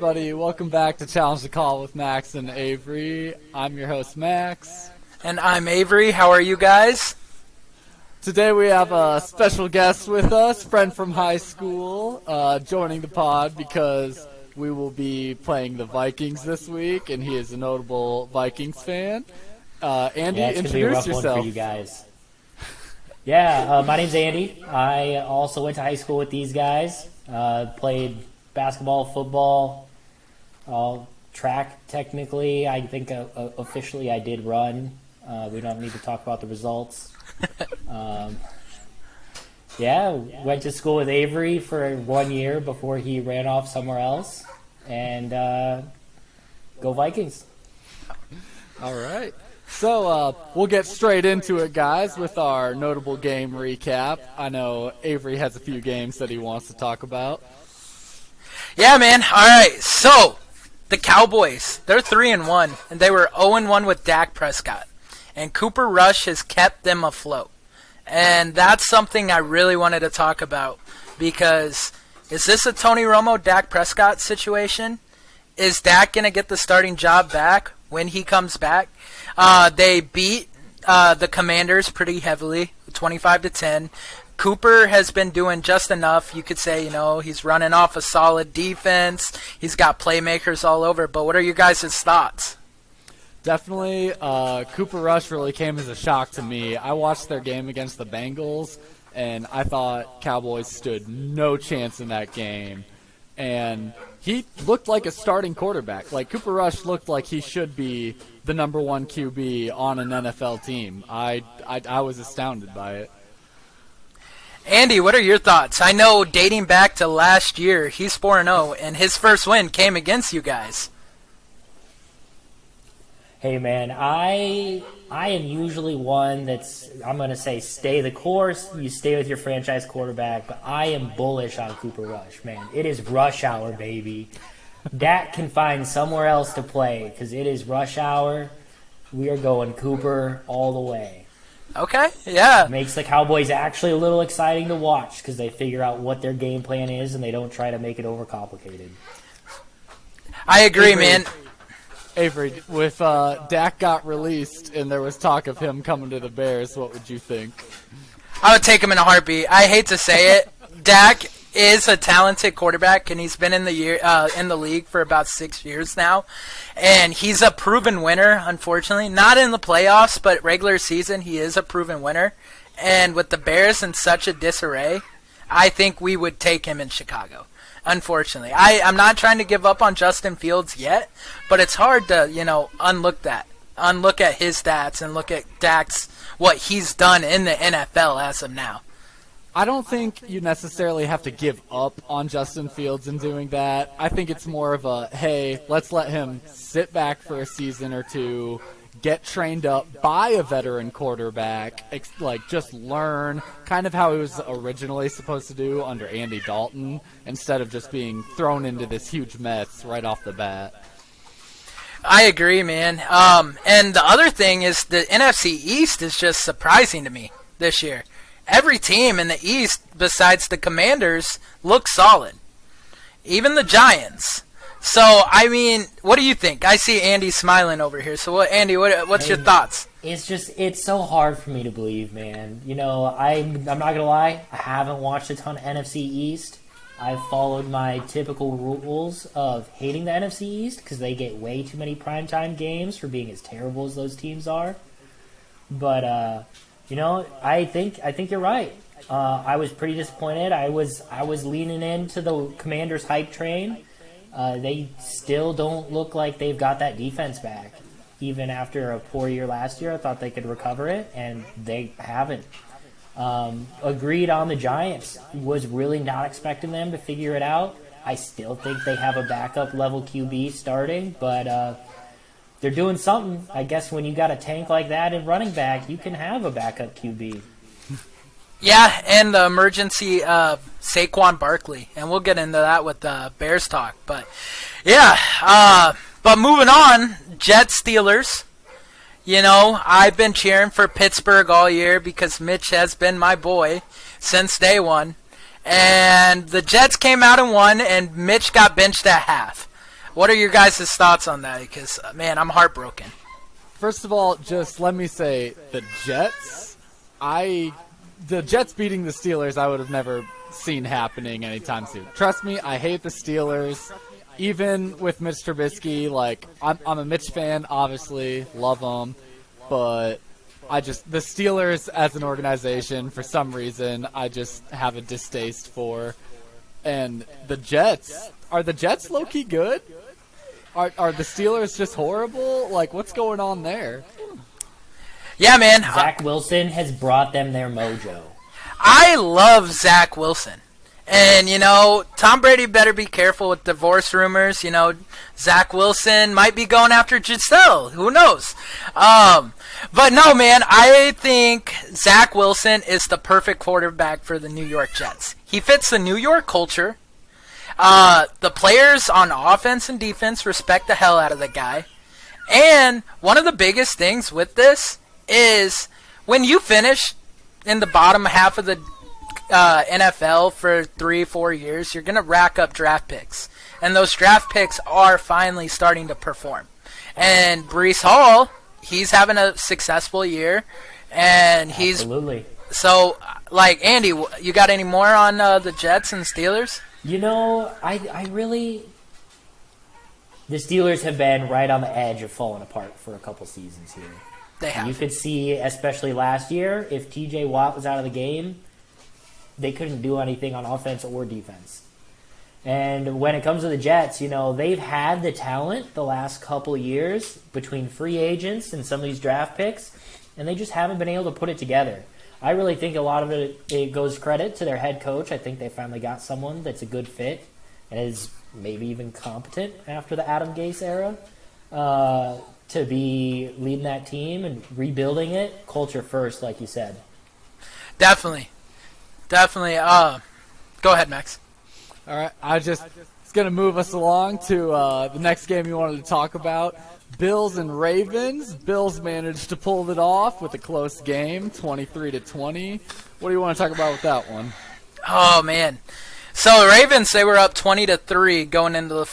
everybody. Welcome back to Challenge the Call with Max and Avery. I'm your host, Max. And I'm Avery. How are you guys? Today we have a special guest with us, friend from high school, joining the pod because we will be playing the Vikings this week, and he is a notable Vikings fan. Andy, it's introduce gonna be a rough yourself. One for you guys. Yeah, my name's Andy. I also went to high school with these guys. Played basketball, football, track technically. I think officially I did run. We don't need to talk about the results. Went to school with Avery for 1 year before he ran off somewhere else. And go Vikings. All right. So we'll get straight into it, guys, with our notable game recap. I know Avery has a few games that he wants to talk about. Yeah, man. All right. So the Cowboys, they're 3-1, and they were 0-1 with Dak Prescott. And Cooper Rush has kept them afloat. And that's something I really wanted to talk about because is this a Tony Romo, Dak Prescott situation? Is Dak going to get the starting job back when he comes back? They beat the Commanders pretty heavily, 25-10. Cooper has been doing just enough. You could say, he's running off a solid defense. He's got playmakers all over. But what are you guys' thoughts? Definitely, Cooper Rush really came as a shock to me. I watched their game against the Bengals, and I thought Cowboys stood no chance in that game. And he looked like a starting quarterback. Like, Cooper Rush looked like he should be the number one QB on an NFL team. I was astounded by it. Andy, what are your thoughts? I know dating back to last year, he's 4-0, and his first win came against you guys. Hey, man, I am usually one that's, I'm going to say, stay the course. You stay with your franchise quarterback, but I am bullish on Cooper Rush, man. It is rush hour, baby. Dak can find somewhere else to play because it is rush hour. We are going Cooper all the way. Okay, yeah. Makes the Cowboys actually a little exciting to watch because they figure out what their game plan is and they don't try to make it overcomplicated. I agree, man. Avery, with Dak got released and there was talk of him coming to the Bears, what would you think? I would take him in a heartbeat. I hate to say it. Dak is a talented quarterback, and he's been in the league for about 6 years now. And he's a proven winner, unfortunately. Not in the playoffs, but regular season, he is a proven winner. And with the Bears in such a disarray, I think we would take him in Chicago. Unfortunately, I'm not trying to give up on Justin Fields yet, but it's hard to, unlook at his stats and look at Dak's, what he's done in the NFL as of now. I don't think you necessarily have to give up on Justin Fields in doing that. I think it's more of a, hey, let's let him sit back for a season or two, get trained up by a veteran quarterback, just learn kind of how he was originally supposed to do under Andy Dalton instead of just being thrown into this huge mess right off the bat. I agree, man. And the other thing is the NFC East is just surprising to me this year. Every team in the East besides the Commanders looks solid. Even the Giants. So, what do you think? I see Andy smiling over here. So, Andy, what's your thoughts? It's so hard for me to believe, man. I'm not going to lie. I haven't watched a ton of NFC East. I've followed my typical rules of hating the NFC East because they get way too many primetime games for being as terrible as those teams are. But, I think you're right. I was pretty disappointed. I was leaning into the Commanders' hype train. They still don't look like they've got that defense back. Even after a poor year last year, I thought they could recover it, and they haven't. Agreed on the Giants. Was really not expecting them to figure it out. I still think they have a backup level QB starting, but they're doing something. I guess when you got a tank like that in running back, you can have a backup QB. Yeah, and the emergency Saquon Barkley, and we'll get into that with the Bears talk. But yeah, but moving on, Jets Steelers. I've been cheering for Pittsburgh all year because Mitch has been my boy since day one. And the Jets came out and won, and Mitch got benched at half. What are your guys' thoughts on that? Because, man, I'm heartbroken. First of all, just let me say, the Jets beating the Steelers, I would have never seen happening anytime soon. Trust me, I hate the Steelers. Even with Mitch Trubisky, like, I'm a Mitch fan, obviously, love him, but the Steelers as an organization, for some reason, I just have a distaste for. And the Jets, are the Jets low-key good? Are the Steelers just horrible? Like, what's going on there? Yeah, man. Zach Wilson has brought them their mojo. I love Zach Wilson. And, Tom Brady better be careful with divorce rumors. Zach Wilson might be going after Giselle. Who knows? But no, man, I think Zach Wilson is the perfect quarterback for the New York Jets. He fits the New York culture. The players on offense and defense respect the hell out of the guy. And one of the biggest things with this is when you finish in the bottom half of the NFL for 3-4 years, you're going to rack up draft picks. And those draft picks are finally starting to perform. And Breece Hall, he's having a successful year. And he's... Absolutely. So, like, Andy, you got any more on the Jets and Steelers? I really... The Steelers have been right on the edge of falling apart for a couple seasons here. They have. You could see, especially last year, if T.J. Watt was out of the game, they couldn't do anything on offense or defense. And when it comes to the Jets, they've had the talent the last couple of years between free agents and some of these draft picks, and they just haven't been able to put it together. I really think a lot of it goes credit to their head coach. I think they finally got someone that's a good fit and is maybe even competent after the Adam Gase era to be leading that team and rebuilding it. Culture first, like you said. Definitely. Go ahead, Max. All right, it's going to move us along to the next game you wanted to talk about. Bills and Ravens. Bills managed to pull it off with a close game, 23-20. What do you want to talk about with that one? Oh, man. So the Ravens, they were up 20-3 going into the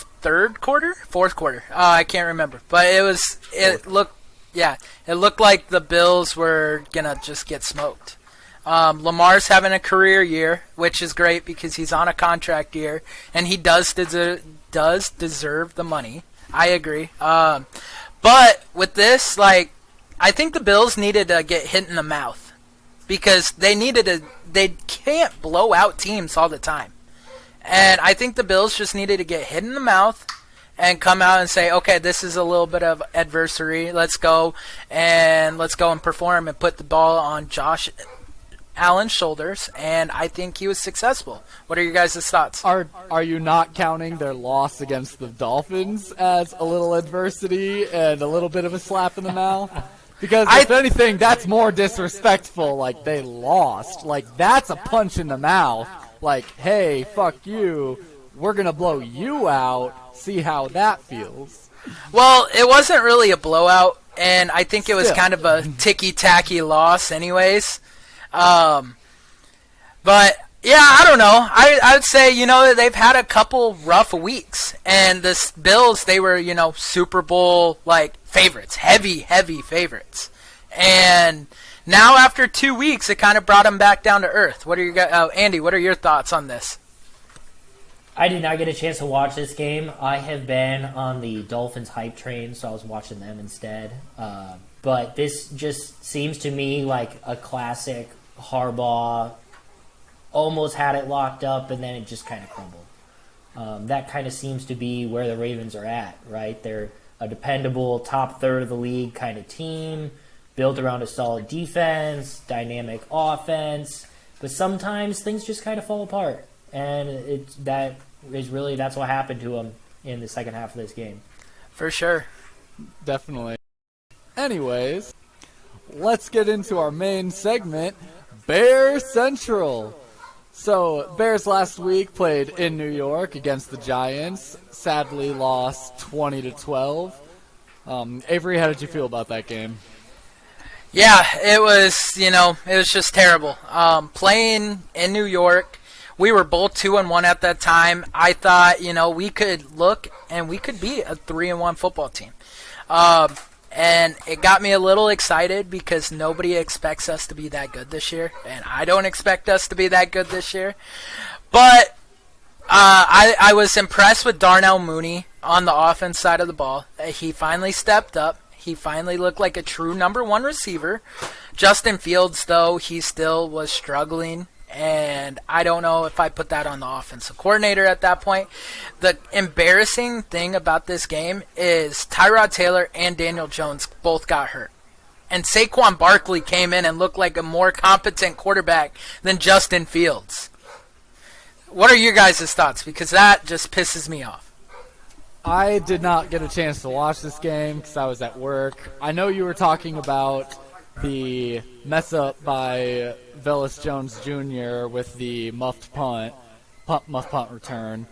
fourth quarter. I can't remember, but it looked like the Bills were going to just get smoked. Lamar's having a career year, which is great because he's on a contract year, and he does deserve the money. I agree. But with this, I think the Bills needed to get hit in the mouth because they can't blow out teams all the time. And I think the Bills just needed to get hit in the mouth and come out and say, okay, this is a little bit of adversity. Let's go and perform and put the ball on Josh Allen's shoulders, and I think he was successful. What are your guys' thoughts? Are you not counting their loss against the Dolphins as a little adversity and a little bit of a slap in the mouth? Because if anything, that's more disrespectful. Like, they lost. Like, that's a punch in the mouth. Like, hey, fuck you. We're going to blow you out. See how that feels. Well, it wasn't really a blowout, and I think it was kind of a ticky-tacky loss anyways. But yeah, I don't know. I would say, they've had a couple rough weeks, and the Bills, they were, Super Bowl favorites, heavy favorites. And now after 2 weeks, it kind of brought them back down to earth. What are your Andy, what are your thoughts on this? I did not get a chance to watch this game. I have been on the Dolphins hype train, so I was watching them instead. But this just seems to me like a classic Harbaugh, almost had it locked up, and then it just kind of crumbled. That kind of seems to be where the Ravens are at, right? They're a dependable top third of the league kind of team, built around a solid defense, dynamic offense, but sometimes things just kind of fall apart, and that's what happened to them in the second half of this game. For sure. Definitely. Anyways, let's get into our main segment, Bear Central. So, Bears last week played in New York against the Giants. Sadly lost 20-12. Avery, how did you feel about that game? Yeah, it was just terrible. Playing in New York We were both 2-1 at that time. I thought, we could look and we could be a 3-1 football team. And it got me a little excited because nobody expects us to be that good this year, and I don't expect us to be that good this year. But I was impressed with Darnell Mooney on the offense side of the ball. He finally stepped up. He finally looked like a true number one receiver. Justin Fields, though, he still was struggling, and I don't know if I put that on the offensive coordinator at that point. The embarrassing thing about this game is Tyrod Taylor and Daniel Jones both got hurt. And Saquon Barkley came in and looked like a more competent quarterback than Justin Fields. What are your guys' thoughts? Because that just pisses me off. I did not get a chance to watch this game because I was at work. I know you were talking about the mess up by Velus Jones Jr. with the muffed punt return,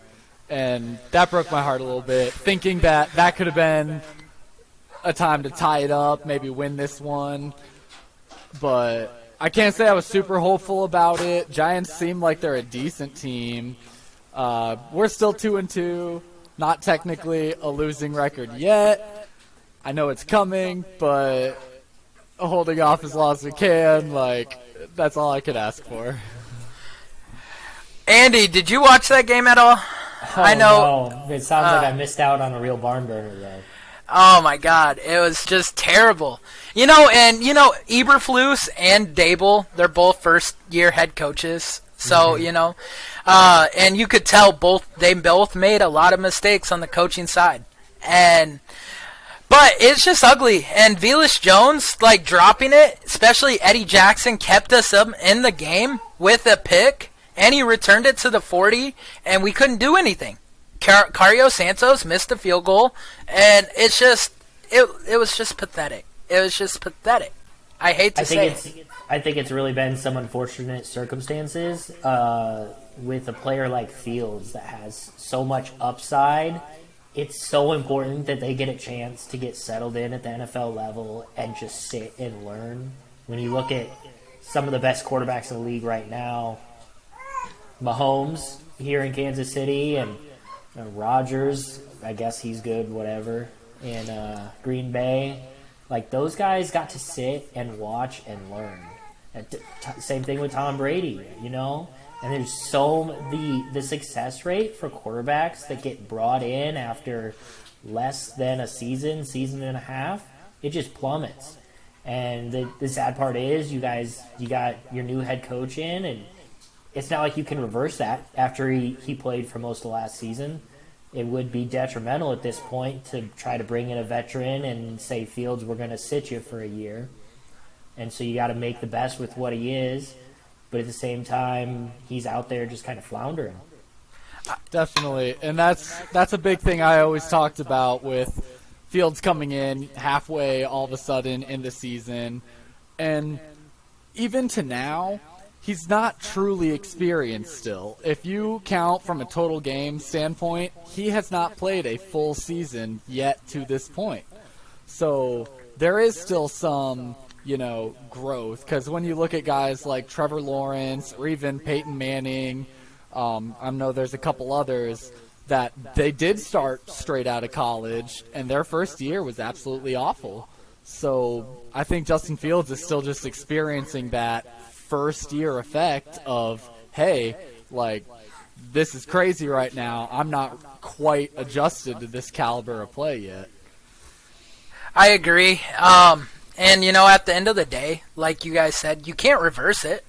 and that broke my heart a little bit, thinking that could have been a time to tie it up, maybe win this one. But I can't say I was super hopeful about it. Giants seem like they're a decent team. We're still 2-2. Not technically a losing record yet. I know it's coming, but holding off as long as we can, that's all I could ask for. Andy, did you watch that game at all? I know. No. It sounds like I missed out on a real barn burner, though. Oh, my God. It was just terrible. Eberflus and Dable, they're both first-year head coaches. So, and you could tell they both made a lot of mistakes on the coaching side. But it's just ugly. And Velus Jones, dropping it, especially Eddie Jackson, kept us up in the game with a pick, and he returned it to the 40, and we couldn't do anything. Cario Santos missed a field goal, and it was just pathetic. It was just pathetic. I hate to say it. I think it's really been some unfortunate circumstances with a player like Fields that has so much upside. It's so important that they get a chance to get settled in at the NFL level and just sit and learn. When you look at some of the best quarterbacks in the league right now, Mahomes here in Kansas City and Rodgers, I guess he's good, whatever, in Green Bay. Those guys got to sit and watch and learn. Same thing with Tom Brady, And there's the success rate for quarterbacks that get brought in after less than a season and a half, it just plummets. And the sad part is you got your new head coach in, and it's not like you can reverse that after he played for most of last season. It would be detrimental at this point to try to bring in a veteran and say, Fields, we're going to sit you for a year. And so you got to make the best with what he is. But at the same time, he's out there just kind of floundering. Definitely. And that's a big thing I always talked about with Fields coming in halfway all of a sudden in the season. And even to now, he's not truly experienced still. If you count from a total game standpoint, he has not played a full season yet to this point. So there is still some, growth. Because when you look at guys like Trevor Lawrence or even Peyton Manning, I know there's a couple others that they did start straight out of college, and their first year was absolutely awful. So I think Justin Fields is still just experiencing that first-year effect of, hey, this is crazy right now. I'm not quite adjusted to this caliber of play yet. I agree. And, at the end of the day, like you guys said, you can't reverse it.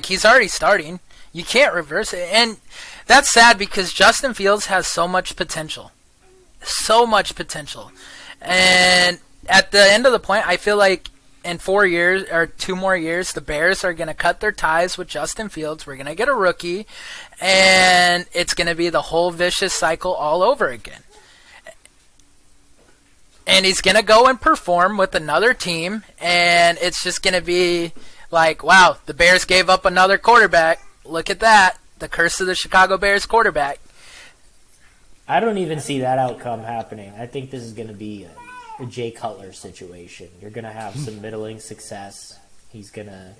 He's already starting. You can't reverse it. And that's sad because Justin Fields has so much potential. So much potential. And at the end of the point, I feel like in 4 years or 2 more years, the Bears are going to cut their ties with Justin Fields. We're going to get a rookie. And it's going to be the whole vicious cycle all over again. And he's going to go and perform with another team, and it's just going to be wow, the Bears gave up another quarterback. Look at that. The curse of the Chicago Bears quarterback. I don't even see that outcome happening. I think this is going to be a Jay Cutler situation. You're going to have some middling success. He's going to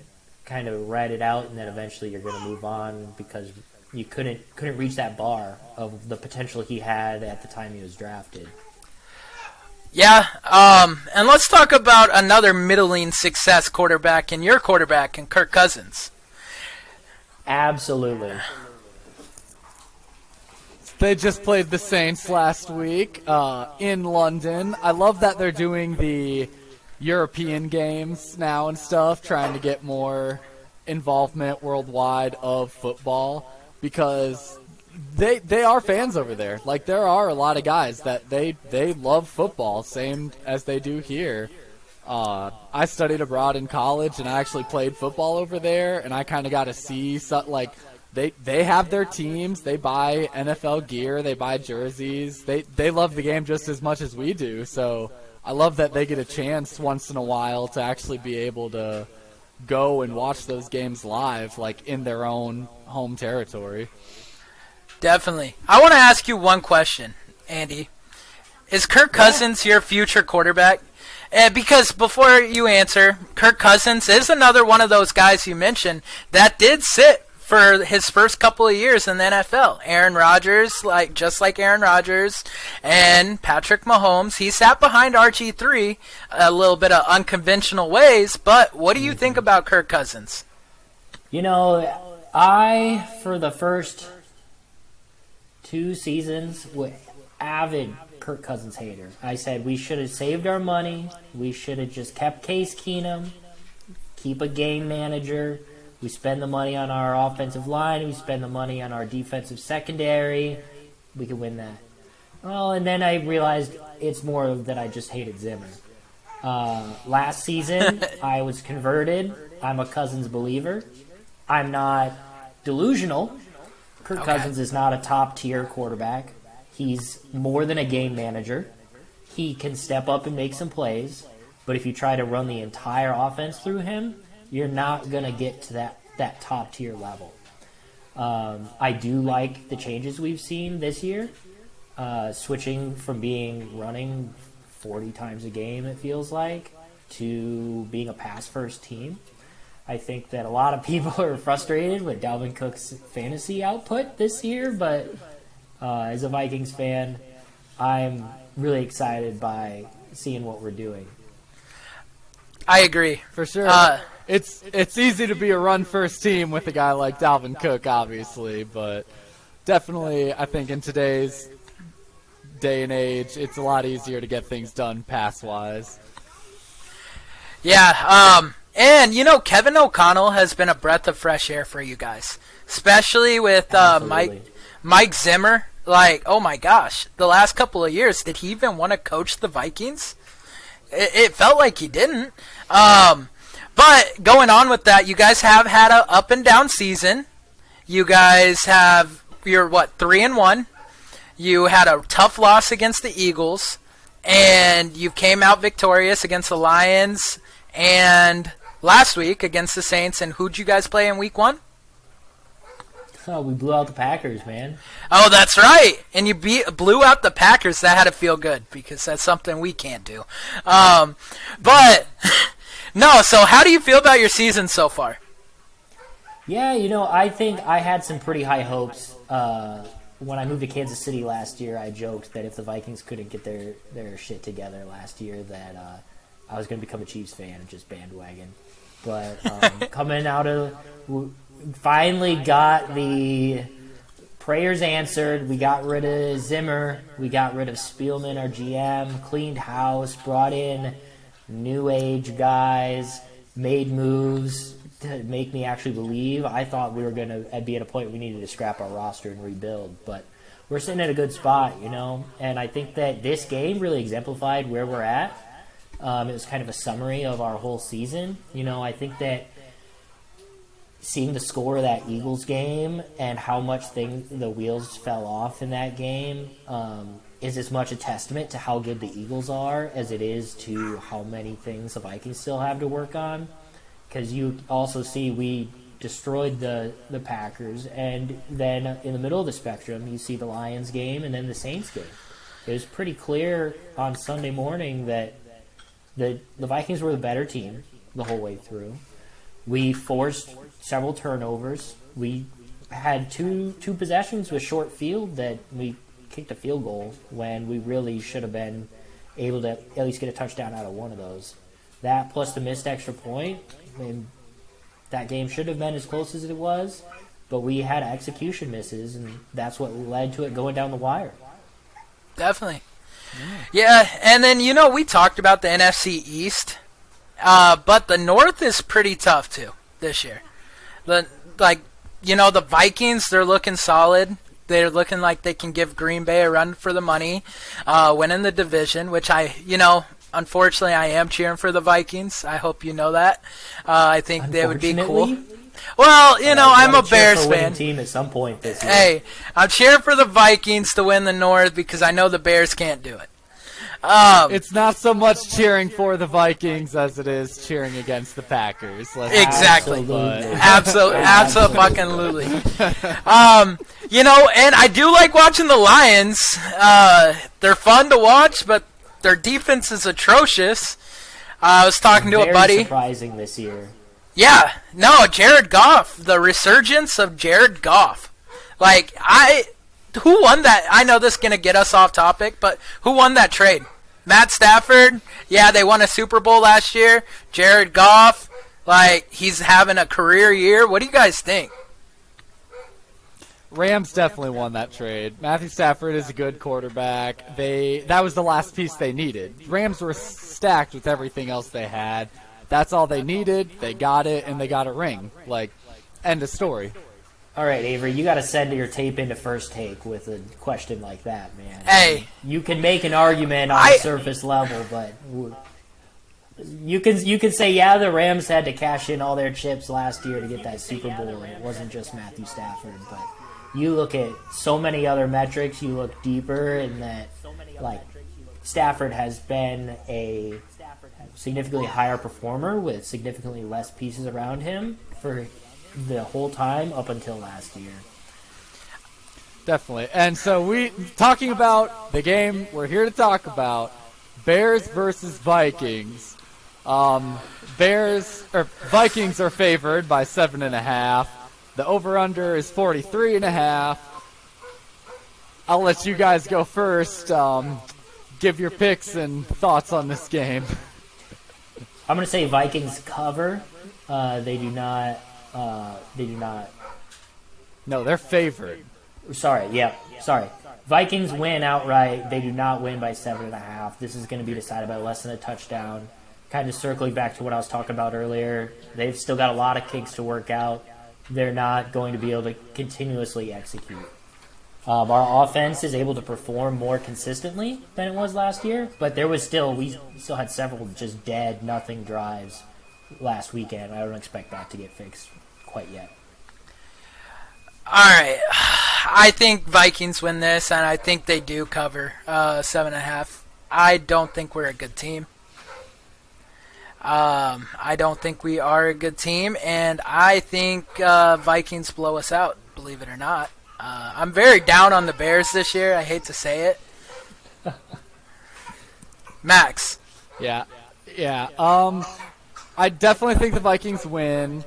kind of ride it out, and then eventually you're going to move on because you couldn't reach that bar of the potential he had at the time he was drafted. Yeah, and let's talk about another middling success quarterback in your quarterback, and Kirk Cousins. Absolutely. They just played the Saints last week in London. I love that they're doing the European games now and stuff, trying to get more involvement worldwide of football, because they are fans over there. Like, there are a lot of guys that they love football, same as they do here. I studied abroad in college, and I actually played football over there, and I kind of got to see like they have their teams. They buy NFL gear, they buy jerseys. They love the game just as much as we do. So I love that they get a chance once in a while to actually be able to go and watch those games live, like in their own home territory. Definitely. I want to ask you one question, Andy. Is Kirk Cousins your future quarterback? Because before you answer, Kirk Cousins is another one of those guys you mentioned that did sit for his first couple of years in the NFL. Aaron Rodgers, just like Aaron Rodgers and Patrick Mahomes, he sat behind RG3 a little bit of unconventional ways, but what do you think about Kirk Cousins? You know, for the first 2 seasons, was avid Kirk Cousins hater. I said we should have saved our money. We should have just kept Case Keenum, keep a game manager. We spend the money on our offensive line. We spend the money on our defensive secondary. We could win that. Well, and then I realized it's more that I just hated Zimmer. Last season, I was converted. I'm a Cousins believer. I'm not delusional. Kirk Cousins is not a top-tier quarterback. He's more than a game manager. He can step up and make some plays, but if you try to run the entire offense through him, you're not going to get to that top-tier level. I do like the changes we've seen this year, switching from running 40 times a game, it feels like, to being a pass-first team. I think that a lot of people are frustrated with Dalvin Cook's fantasy output this year, but as a Vikings fan, I'm really excited by seeing what we're doing. I agree. For sure. It's easy to be a run-first team with a guy like Dalvin Cook, obviously, but definitely I think in today's day and age, it's a lot easier to get things done pass-wise. Yeah, and, Kevin O'Connell has been a breath of fresh air for you guys, especially with Mike Zimmer. Like, oh my gosh, the last couple of years, did he even want to coach the Vikings? It felt like he didn't. But going on with that, you guys have had an up and down season. You're 3-1. You had a tough loss against the Eagles, and you came out victorious against the Lions and last week against the Saints. And who'd you guys play in week 1? Oh, we blew out the Packers, man. Oh, that's right. And you blew out the Packers. That had to feel good because that's something we can't do. But no, so how do you feel about your season so far? Yeah, I think I had some pretty high hopes. When I moved to Kansas City last year, I joked that if the Vikings couldn't get their shit together last year, that I was going to become a Chiefs fan and just bandwagon. But coming out of... Finally got the prayers answered. We got rid of Zimmer. We got rid of Spielman, our GM, cleaned house, brought in new age guys, made moves to make me actually believe. I thought we were going to be at a point we needed to scrap our roster and rebuild, but we're sitting at a good spot, and I think that this game really exemplified where we're at. It was kind of a summary of our whole season. I think that seeing the score of that Eagles game and how much the wheels fell off in that game is as much a testament to how good the Eagles are as it is to how many things the Vikings still have to work on. Because you also see we destroyed the Packers, and then in the middle of the spectrum you see the Lions game and then the Saints game. It was pretty clear on Sunday morning that the Vikings were the better team the whole way through. We forced several turnovers. We had two possessions with short field that we kicked a field goal when we really should have been able to at least get a touchdown out of one of those. That plus the missed extra point, I mean, that game should have been as close as it was, but we had execution misses, and that's what led to it going down the wire. Definitely. Yeah, and then, we talked about the NFC East, but the North is pretty tough, too, this year. The Vikings, they're looking solid. They're looking like they can give Green Bay a run for the money, winning the division, which unfortunately, I am cheering for the Vikings. I hope you know that. I think they would be cool. Well, I'm a Bears fan. Team at some point this year. Hey, I'm cheering for the Vikings to win the North because I know the Bears can't do it. It's not so much cheering for the Vikings as it is cheering against the Packers. Exactly. Absolutely. And I do like watching the Lions. They're fun to watch, but their defense is atrocious. I was talking to a buddy. Very surprising this year. Yeah. No, Jared Goff. The resurgence of Jared Goff. Who won that? I know this is going to get us off topic, but who won that trade? Matt Stafford? Yeah, they won a Super Bowl last year. Jared Goff, he's having a career year. What do you guys think? Rams definitely won that trade. Matthew Stafford is a good quarterback. That was the last piece they needed. Rams were stacked with everything else they had. That's all they needed. They got it, and they got a ring. End of story. All right, Avery, you got to send your tape into First Take with a question like that, man. Hey. You can make an argument on the surface level, but you can say, yeah, the Rams had to cash in all their chips last year to get that Super Bowl, and it wasn't just Matthew Stafford. But you look at so many other metrics, you look deeper, and that, Stafford has been a significantly higher performer with significantly less pieces around him for the whole time up until last year. Definitely. And so talking about the game we're here to talk about, Bears versus Vikings. Vikings are favored by 7.5. The over-under is 43.5. I'll let you guys go first. Give your picks and thoughts on this game. I'm going to say Vikings cover. They do not. No, they're favored. Sorry. Vikings win outright. They do not win by 7.5. This is going to be decided by less than a touchdown. Kind of circling back to what I was talking about earlier. They've still got a lot of kinks to work out. They're not going to be able to continuously execute. Our offense is able to perform more consistently than it was last year, but we still had several just dead, nothing drives last weekend. I don't expect that to get fixed quite yet. All right. I think Vikings win this, and I think they do cover 7.5. I don't think we're a good team. I don't think we are a good team, and I think Vikings blow us out, believe it or not. I'm very down on the Bears this year. I hate to say it. Max. Yeah. I definitely think the Vikings win.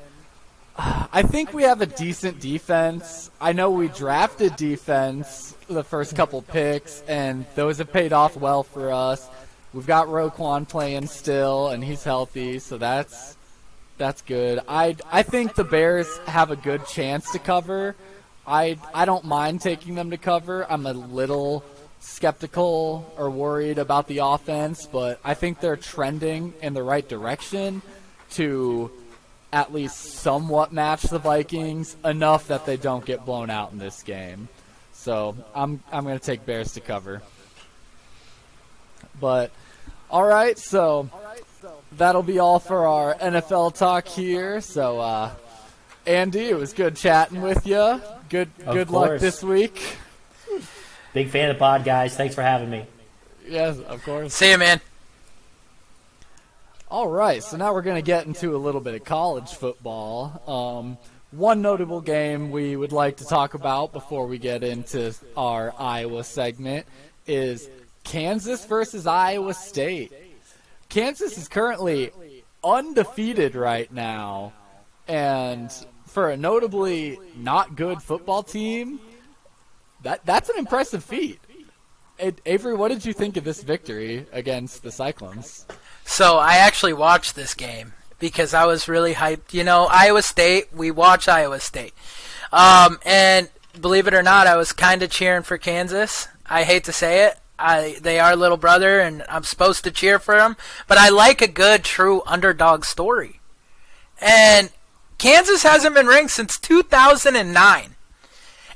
I think we have a decent defense. I know we drafted defense the first couple picks, and those have paid off well for us. We've got Roquan playing still, and he's healthy, so that's good. I think the Bears have a good chance to cover. I don't mind taking them to cover. I'm a little skeptical or worried about the offense, but I think they're trending in the right direction to at least somewhat match the Vikings enough that they don't get blown out in this game. So I'm going to take Bears to cover. But all right, so that'll be all for our NFL talk here. So Andy, it was good chatting with you. Good luck this week. Big fan of the pod, guys. Thanks for having me. Yes, of course. See you, man. All right, so now we're going to get into a little bit of college football. One notable game we would like to talk about before we get into our Iowa segment is Kansas versus Iowa State. Kansas is currently undefeated right now. And for a notably not good football team, that's an impressive feat. Avery, what did you think of this victory against the Cyclones? So I actually watched this game because I was really hyped. You know, Iowa State, we watch Iowa State. And believe it or not, I was kind of cheering for Kansas. I hate to say it. They are little brother, and I'm supposed to cheer for them. But I like a good, true underdog story. And Kansas hasn't been ranked since 2009.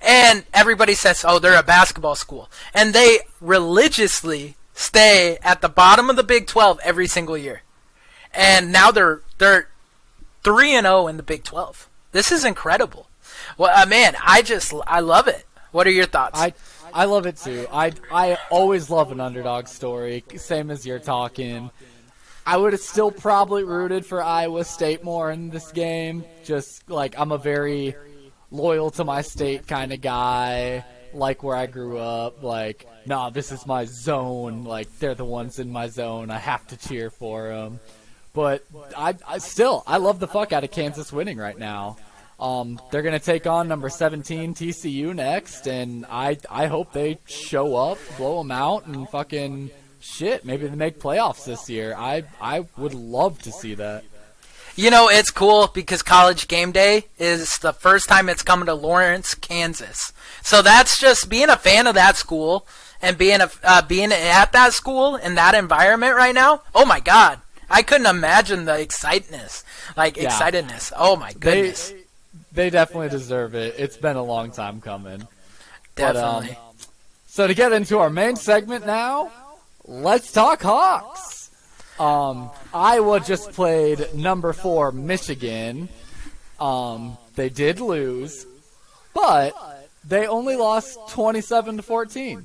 And everybody says, oh, they're a basketball school. And they religiously stay at the bottom of the Big 12 every single year. And now they're 3-0 in the Big 12. This is incredible. Well, man, I love it. What are your thoughts? I love it too. I always love an underdog story, same as you're talking. I would have still probably rooted for Iowa State more in this game. Just like I'm a very loyal to my state kind of guy, like where I grew up. Like, nah, this is my zone. Like, they're the ones in my zone. I have to cheer for them. But I love the fuck out of Kansas winning right now. They're going to take on number 17 TCU next, and I hope they show up, blow them out, and fucking shit. Maybe they make playoffs this year. I would love to see that. You know, it's cool because College Game Day is the first time it's coming to Lawrence, Kansas. So that's just being a fan of that school and being at that school in that environment right now. Oh my God, I couldn't imagine the excitedness. Oh my goodness. They definitely deserve it. It's been a long time coming. Definitely. So to get into our main segment now, let's talk Hawks. Iowa just played number 4 Michigan. They did lose, but they only lost 27-14.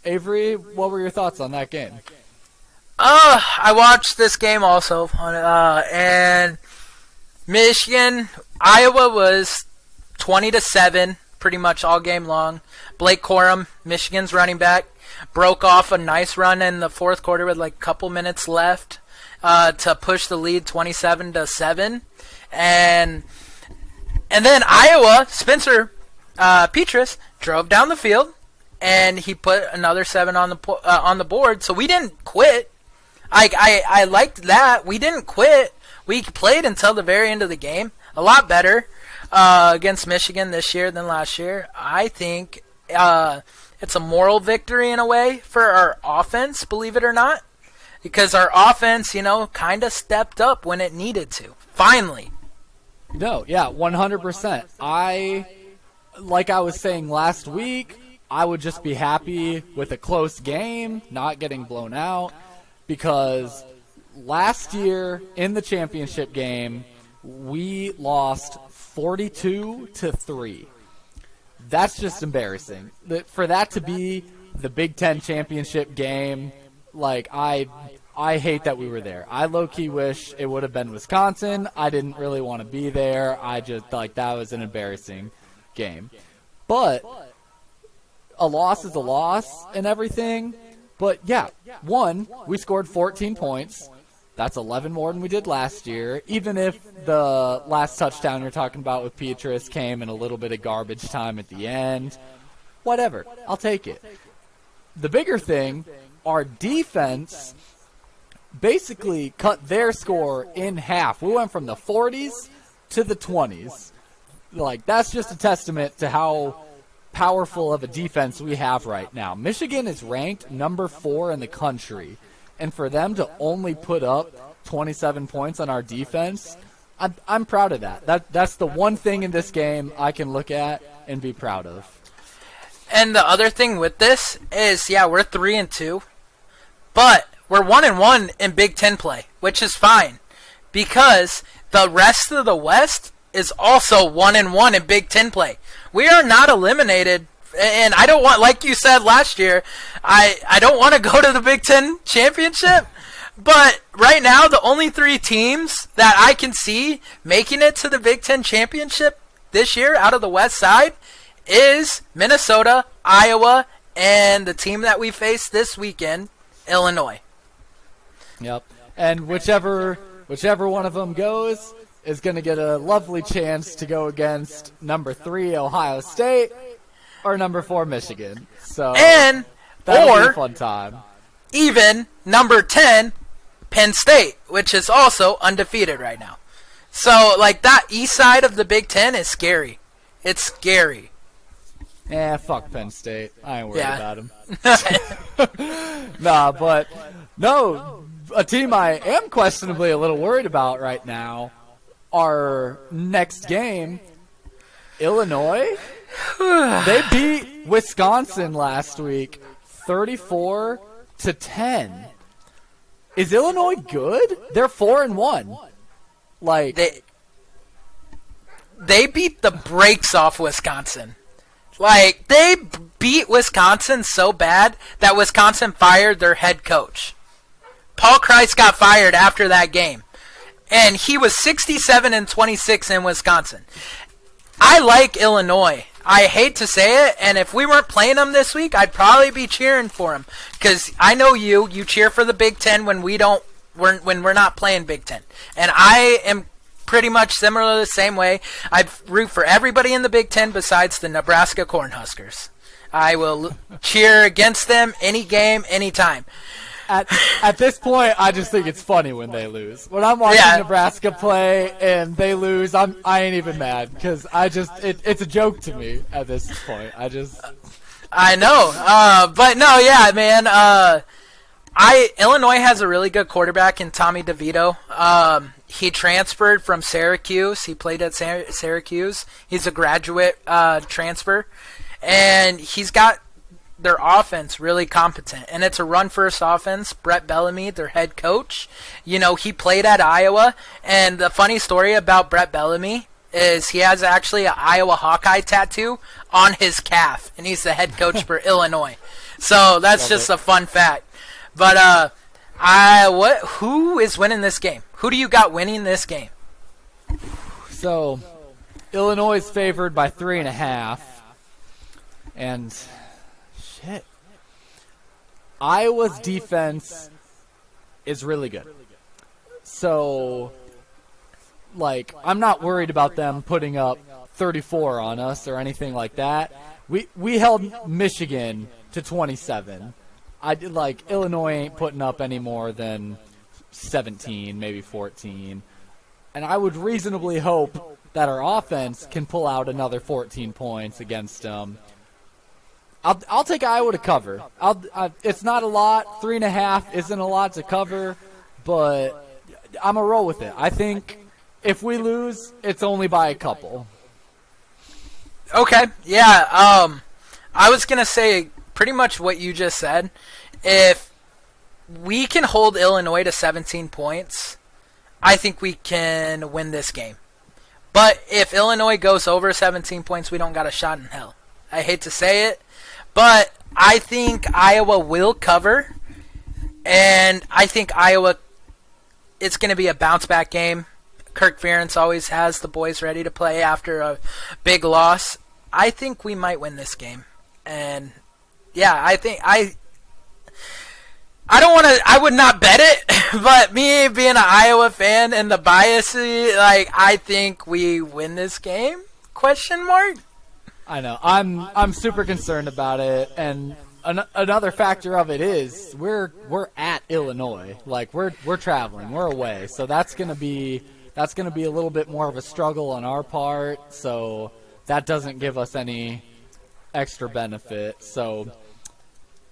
Avery, what were your thoughts on that game? I watched this game also, and Iowa was 20-7 pretty much all game long. Blake Corum, Michigan's running back, broke off a nice run in the fourth quarter with like a couple minutes left to push the lead 27-7, and then Iowa, Spencer Petras drove down the field and he put another 7 on the board. So we didn't quit. I liked that. We didn't quit. We played until the very end of the game. A lot better against Michigan this year than last year. I think it's a moral victory in a way for our offense, believe it or not. Because our offense, kind of stepped up when it needed to. Finally. No, yeah, 100%. Like I was saying last week, I would just be happy with a close game, not getting blown out. Because last year in the championship game, we lost 42-3. That's just embarrassing. For that to be the Big Ten championship game, like I hate that we were there. I low-key wish it would have been Wisconsin. I didn't really want to be there. I just that was an embarrassing game. But a loss is a loss and everything. But yeah, we scored 14 points. That's 11 more than we did last year. Even if the last touchdown you're talking about with Petras came in a little bit of garbage time at the end. Whatever. I'll take it. The bigger thing, our defense basically cut their score in half. We went from the 40s to the 20s. Like, that's just a testament to how powerful of a defense we have right now. Michigan is ranked number 4 in the country. And for them to only put up 27 points on our defense, I'm proud of that. That's the one thing in this game I can look at and be proud of. And the other thing with this is, we're 3-2, but we're 1-1 in Big Ten play, which is fine because the rest of the West is also 1-1 in Big Ten play. We are not eliminated. And I don't want, like you said last year, I don't want to go to the Big Ten championship. But right now, the only 3 teams that I can see making it to the Big Ten championship this year out of the West side is Minnesota, Iowa, and the team that we face this weekend, Illinois. Yep. And whichever one of them goes, is going to get a lovely chance to go against number 3 Ohio State or number 4 Michigan. So And that'll be a or fun time. even number 10 Penn State, which is also undefeated right now. So like that east side of the Big Ten is scary. It's scary. Fuck Penn State. I ain't worried Yeah. about him. A team I am questionably a little worried about right now, our next game, Illinois. They beat Wisconsin last week 34-10. Is Illinois good? They're 4-1. Like They beat the brakes off Wisconsin. Like, they beat Wisconsin so bad that Wisconsin fired their head coach. Paul Christ got fired after that game. And he was 67-26 in Wisconsin. I like Illinois. I hate to say it, and if we weren't playing them this week, I'd probably be cheering for them. Because I know you cheer for the Big Ten when we're not playing Big Ten. And I am pretty much similar the same way. I root for everybody in the Big Ten besides the Nebraska Cornhuskers. I will cheer against them any game, anytime. At this point, I just think it's funny when they lose. When I'm watching Nebraska play and they lose, I ain't even mad because it's a joke to me at this point. I know, but no, yeah, man. Illinois has a really good quarterback in Tommy DeVito. He transferred from Syracuse. He played at Syracuse. He's a graduate transfer, and he's got their offense really competent, and it's a run-first offense. Brett Bellamy, their head coach, he played at Iowa, and the funny story about Brett Bellamy is he has actually an Iowa Hawkeye tattoo on his calf, and he's the head coach for Illinois. So that's just a fun fact. But who is winning this game? Who do you got winning this game? So Illinois is favored by 3.5, and shit, Iowa's defense is really good. So, I'm not worried about them putting up 34 on us or anything like that. We held Michigan to 27. Illinois ain't putting up any more than 17, maybe 14. And I would reasonably hope that our offense can pull out another 14 points against them. I'll take Iowa to cover. It's not a lot. 3.5 isn't a lot to cover, but I'm a roll with it. I think if we lose, it's only by a couple. Okay, yeah. I was gonna say pretty much what you just said. If we can hold Illinois to 17 points, I think we can win this game. But if Illinois goes over 17 points, we don't got a shot in hell. I hate to say it, but I think Iowa will cover, and I think it's going to be a bounce-back game. Kirk Ferentz always has the boys ready to play after a big loss. I think we might win this game. And, yeah, I would not bet it, but me being an Iowa fan and the bias, I think we win this game? ? I know. I'm super concerned about it, and another factor of it is we're at Illinois. We're traveling, we're away, so that's gonna be a little bit more of a struggle on our part. So that doesn't give us any extra benefit. So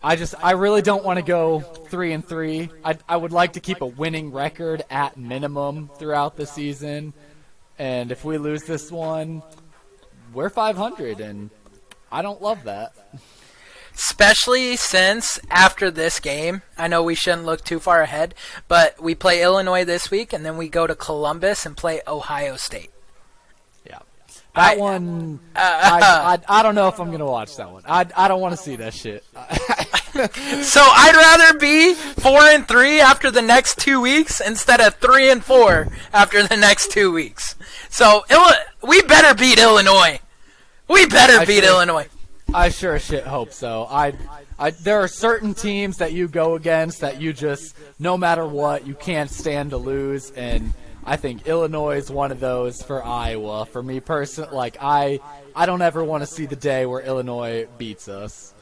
I really don't want to go 3-3. I would like to keep a winning record at minimum throughout the season, and if we lose this one, we're 500, and I don't love that. Especially since after this game, I know we shouldn't look too far ahead, but we play Illinois this week, and then we go to Columbus and play Ohio State. Yeah. That one, I don't know if I'm going to watch that one. I don't want to see that shit. So I'd rather be 4-3 after the next 2 weeks instead of 3-4 after the next 2 weeks. So we better beat Illinois. Illinois. I sure as shit hope so. There are certain teams that you go against that you just, no matter what, you can't stand to lose, and I think Illinois is one of those for Iowa. For me personally, like I don't ever want to see the day where Illinois beats us.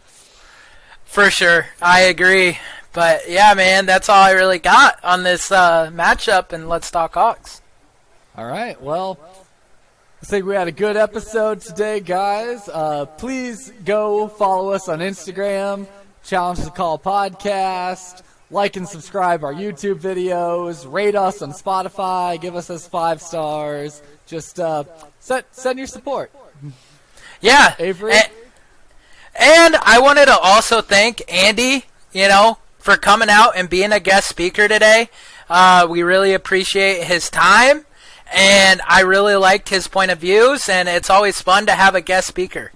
For sure, I agree. But yeah, man, that's all I really got on this matchup. And let's talk Hawks. All right, well, I think we had a good episode today, guys. Please go follow us on Instagram, Challenge the Call Podcast. Like and subscribe our YouTube videos. Rate us on Spotify. Give us those 5 stars. Just send your support. Yeah. Avery? And I wanted to also thank Andy, for coming out and being a guest speaker today. We really appreciate his time. And I really liked his point of views. And it's always fun to have a guest speaker.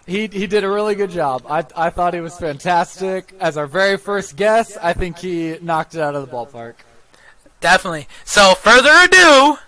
He did a really good job. I thought he was fantastic. As our very first guest, I think he knocked it out of the ballpark. Definitely. So, further ado,